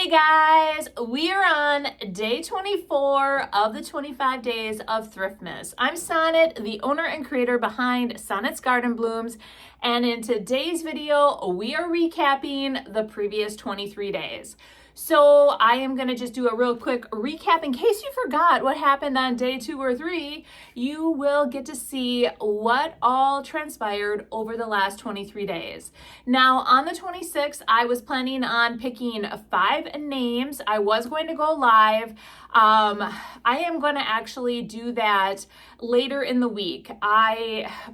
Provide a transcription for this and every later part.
Hey guys, we are on day 24 of the 25 days of Thriftmas. I'm Sonnet, the owner and creator behind Sonnet's Garden Blooms, and in today's video, we are recapping the previous 23 days. So I am going to just do a real quick recap. In case you forgot what happened on day 2 or 3, you will get to see what all transpired over the last 23 days. Now on the 26th, I was planning on picking 5 names. I was going to go live. I am going to actually do that later in the week.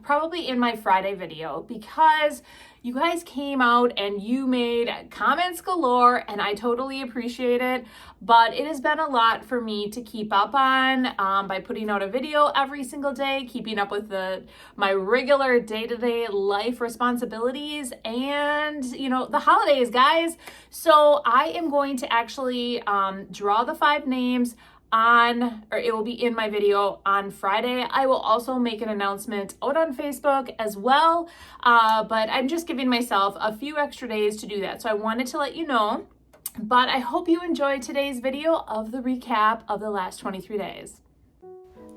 Probably in my Friday video, because you guys came out and you made comments galore, and I totally appreciate it, but it has been a lot for me to keep up on by putting out a video every single day, keeping up with my regular day-to-day life responsibilities and, the holidays, guys. So I am going to actually draw the 5 names it will be in my video on Friday. I will also make an announcement out on Facebook as well, but I'm just giving myself a few extra days to do that. So I wanted to let you know, but I hope you enjoyed today's video of the recap of the last 23 days.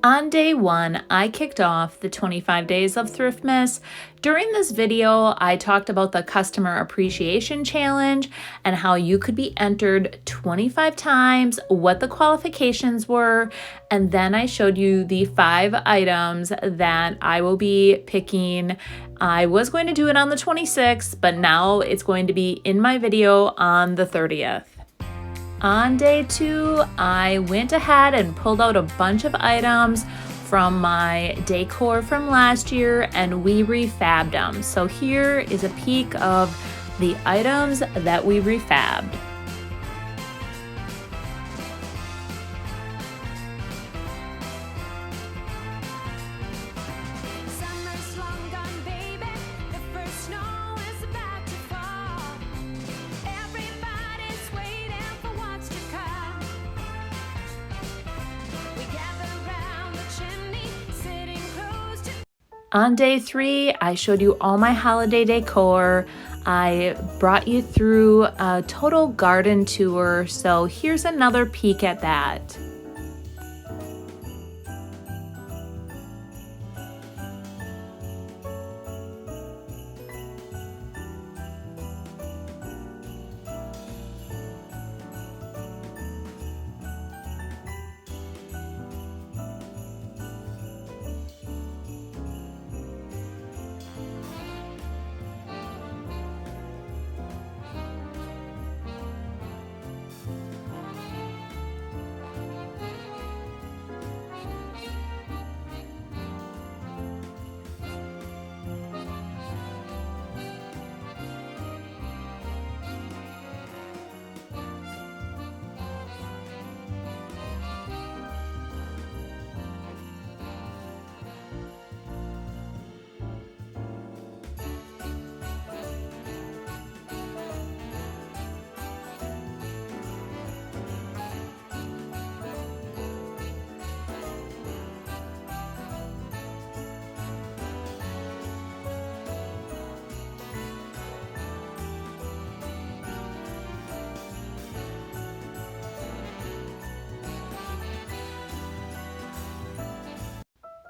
On day 1, I kicked off the 25 days of Thriftmas. During this video, I talked about the Customer Appreciation Challenge and how you could be entered 25 times, what the qualifications were, and then I showed you the 5 items that I will be picking. I was going to do it on the 26th, but now it's going to be in my video on the 30th. On day 2, I went ahead and pulled out a bunch of items from my decor from last year and we refabbed them. So here is a peek of the items that we refabbed. On day 3, I showed you all my holiday decor. I brought you through a total garden tour, so here's another peek at that.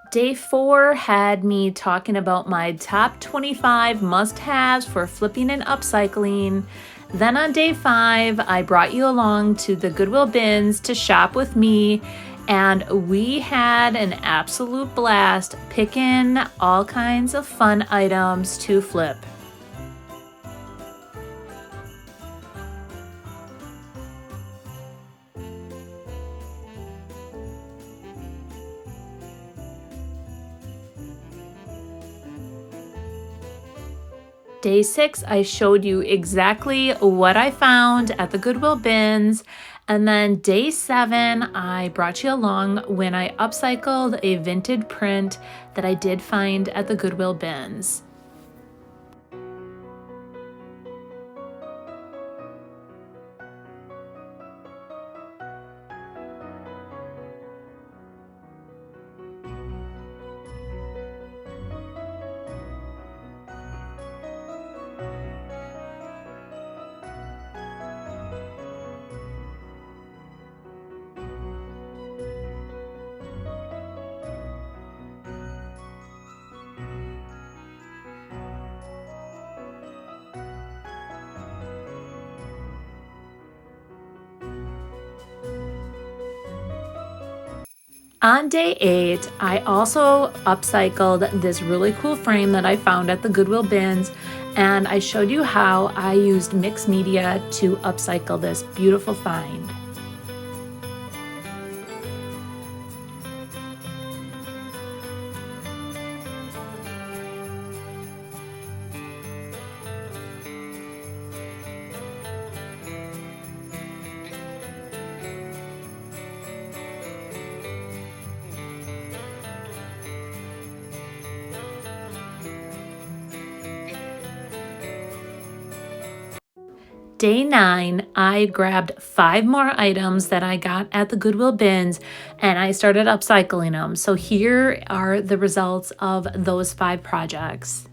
Day 4 had me talking about my top 25 must-haves for flipping and upcycling. Then on day 5, I brought you along to the Goodwill bins to shop with me, and we had an absolute blast picking all kinds of fun items to flip. Day 6, I showed you exactly what I found at the Goodwill bins. And then day 7, I brought you along when I upcycled a vintage print that I did find at the Goodwill bins. On day 8, I also upcycled this really cool frame that I found at the Goodwill bins, and I showed you how I used mixed media to upcycle this beautiful find. Day 9, I grabbed 5 more items that I got at the Goodwill bins and I started upcycling them. So here are the results of those 5 projects.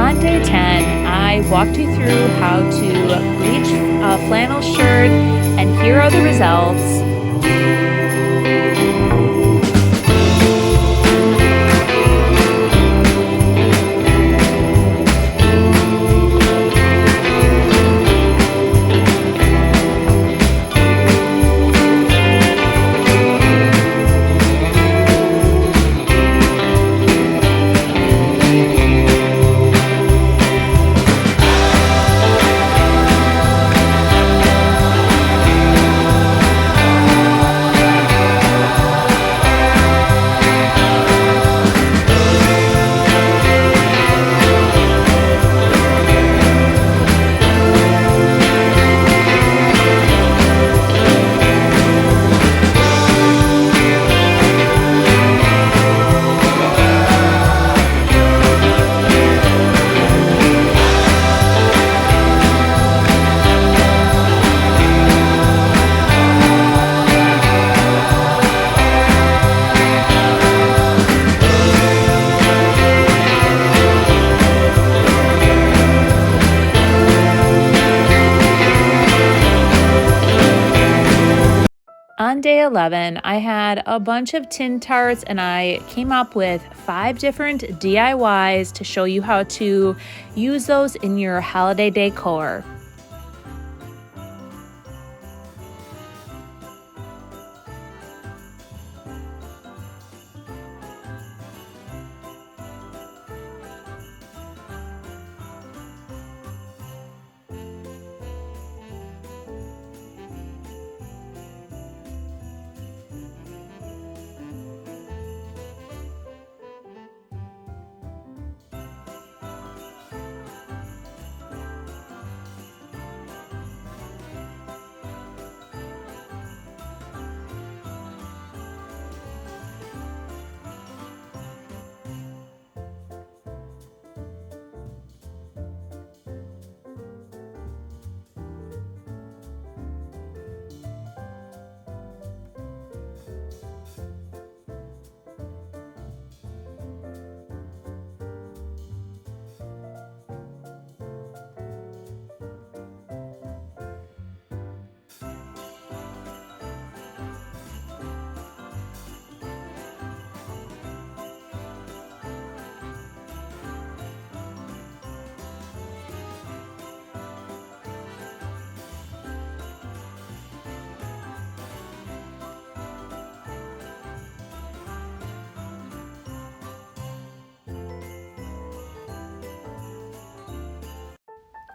On day 10, I walked you through how to bleach a flannel shirt, and here are the results. day 11, I had a bunch of tin tarts and I came up with 5 different DIYs to show you how to use those in your holiday decor.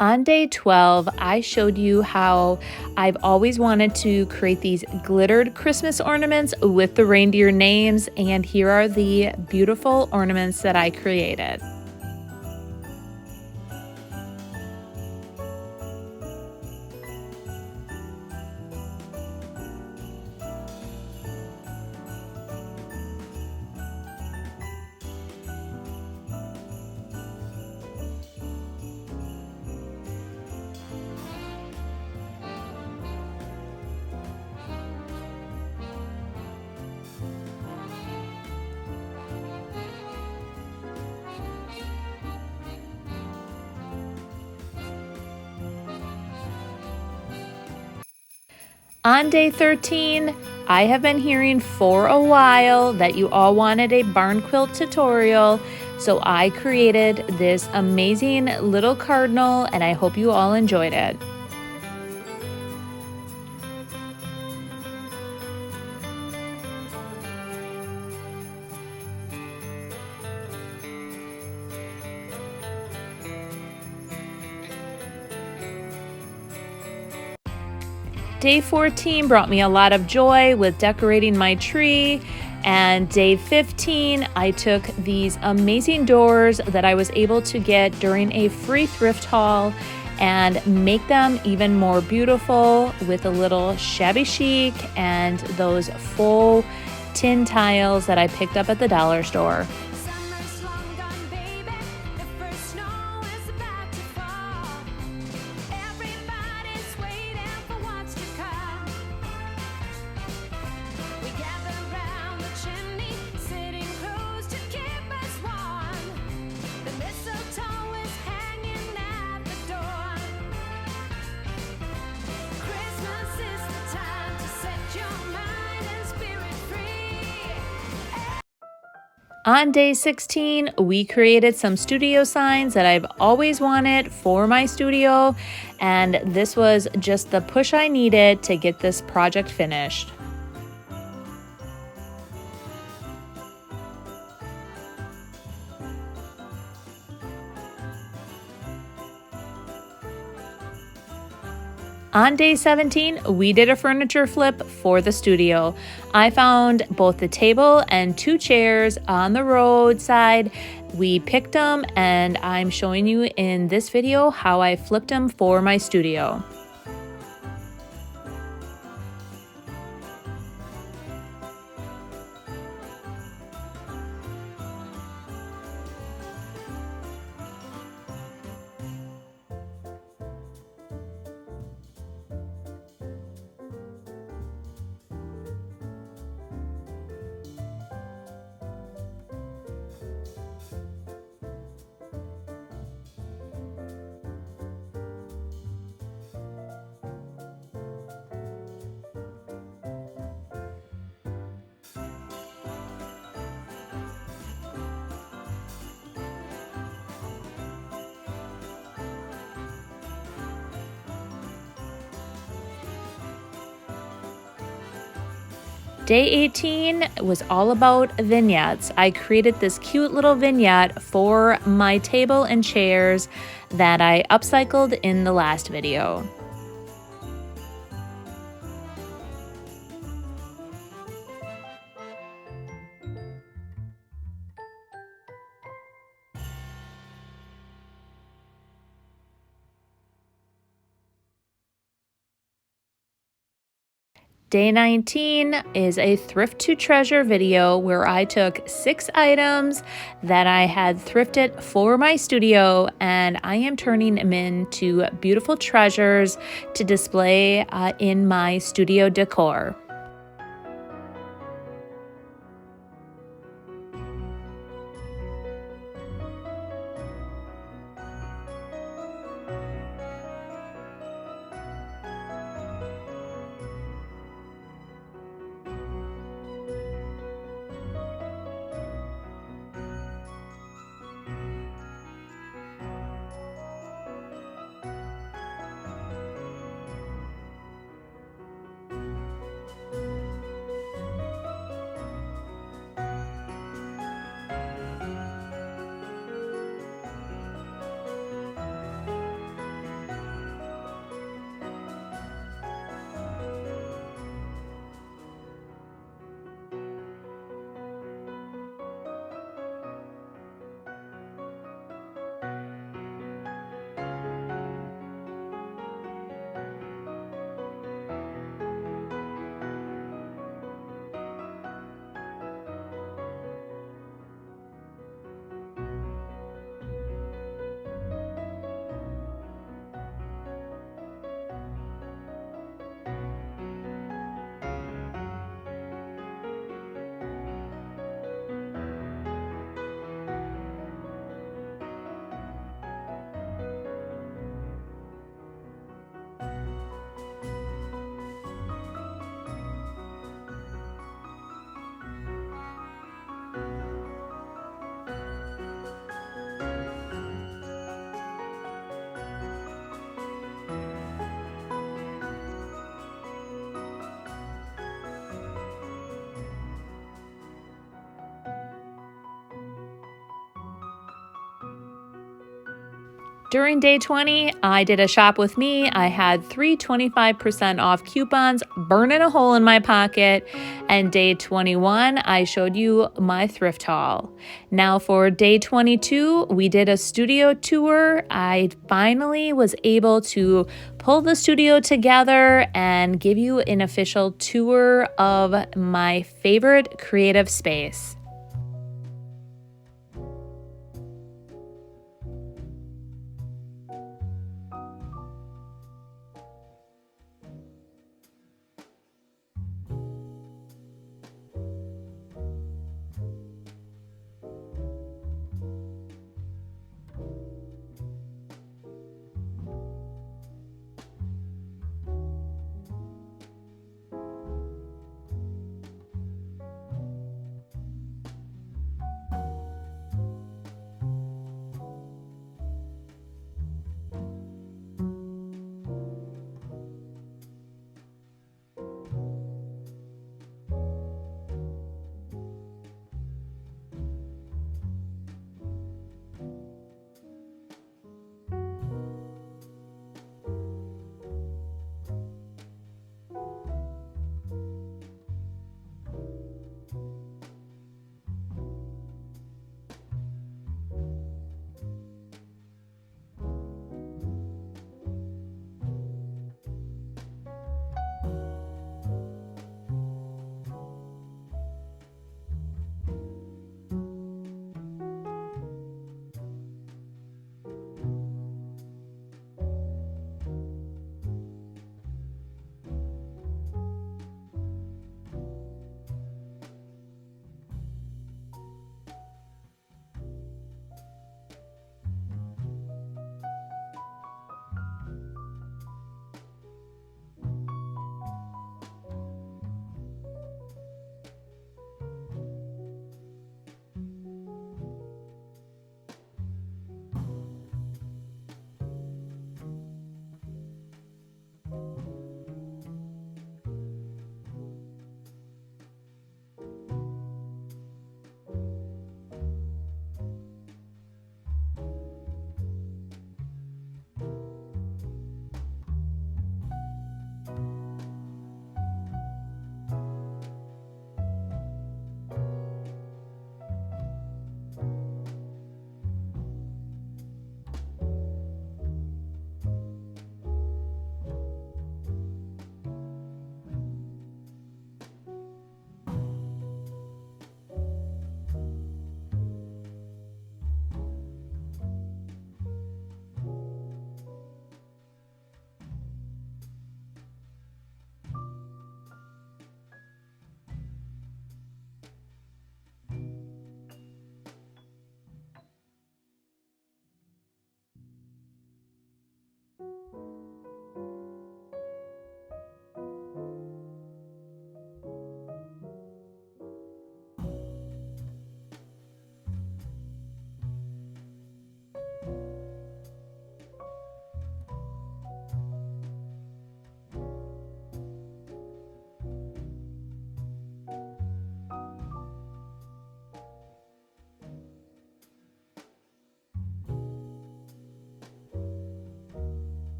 On day 12, I showed you how I've always wanted to create these glittered Christmas ornaments with the reindeer names, and here are the beautiful ornaments that I created. On day 13, I have been hearing for a while that you all wanted a barn quilt tutorial, so I created this amazing little cardinal and I hope you all enjoyed it. Day 14 brought me a lot of joy with decorating my tree, and day 15 I took these amazing doors that I was able to get during a free thrift haul and make them even more beautiful with a little shabby chic and those full tin tiles that I picked up at the dollar store. On day 16, we created some studio signs that I've always wanted for my studio, and this was just the push I needed to get this project finished. On day 17, we did a furniture flip for the studio. I found both the table and 2 chairs on the roadside. We picked them and I'm showing you in this video how I flipped them for my studio. Day 18 was all about vignettes. I created this cute little vignette for my table and chairs that I upcycled in the last video. Day 19 is a thrift to treasure video where I took 6 items that I had thrifted for my studio and I am turning them into beautiful treasures to display in my studio decor. During day 20, I did a shop with me. I had 3 25% off coupons burning a hole in my pocket. And day 21, I showed you my thrift haul. Now for day 22, we did a studio tour. I finally was able to pull the studio together and give you an official tour of my favorite creative space.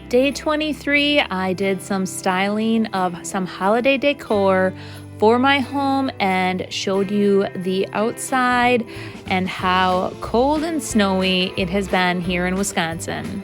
Day 23, I did some styling of some holiday decor for my home and showed you the outside and how cold and snowy it has been here in Wisconsin.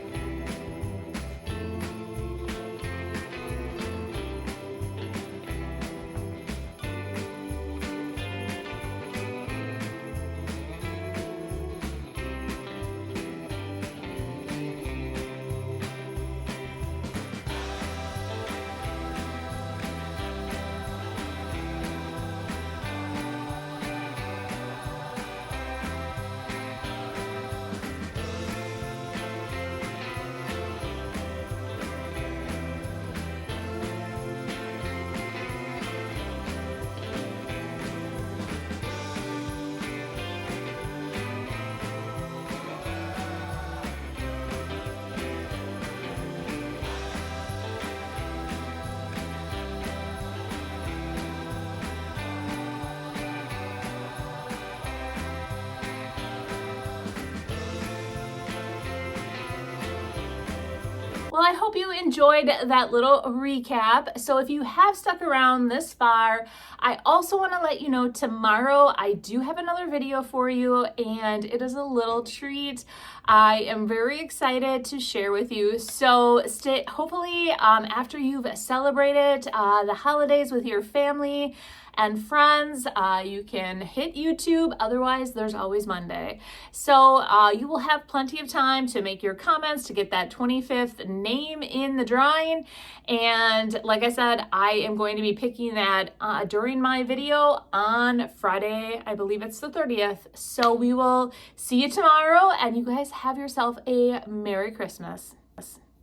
Well, I hope you enjoyed that little recap. So if you have stuck around this far, I also want to let you know tomorrow I do have another video for you, and it is a little treat. I am very excited to share with you. So hopefully after you've celebrated the holidays with your family and friends, you can hit YouTube. Otherwise, there's always Monday. So you will have plenty of time to make your comments, to get that 25th name in the drawing. And like I said, I am going to be picking that during my video on Friday. I believe it's the 30th. So we will see you tomorrow, and you guys have yourself a Merry Christmas.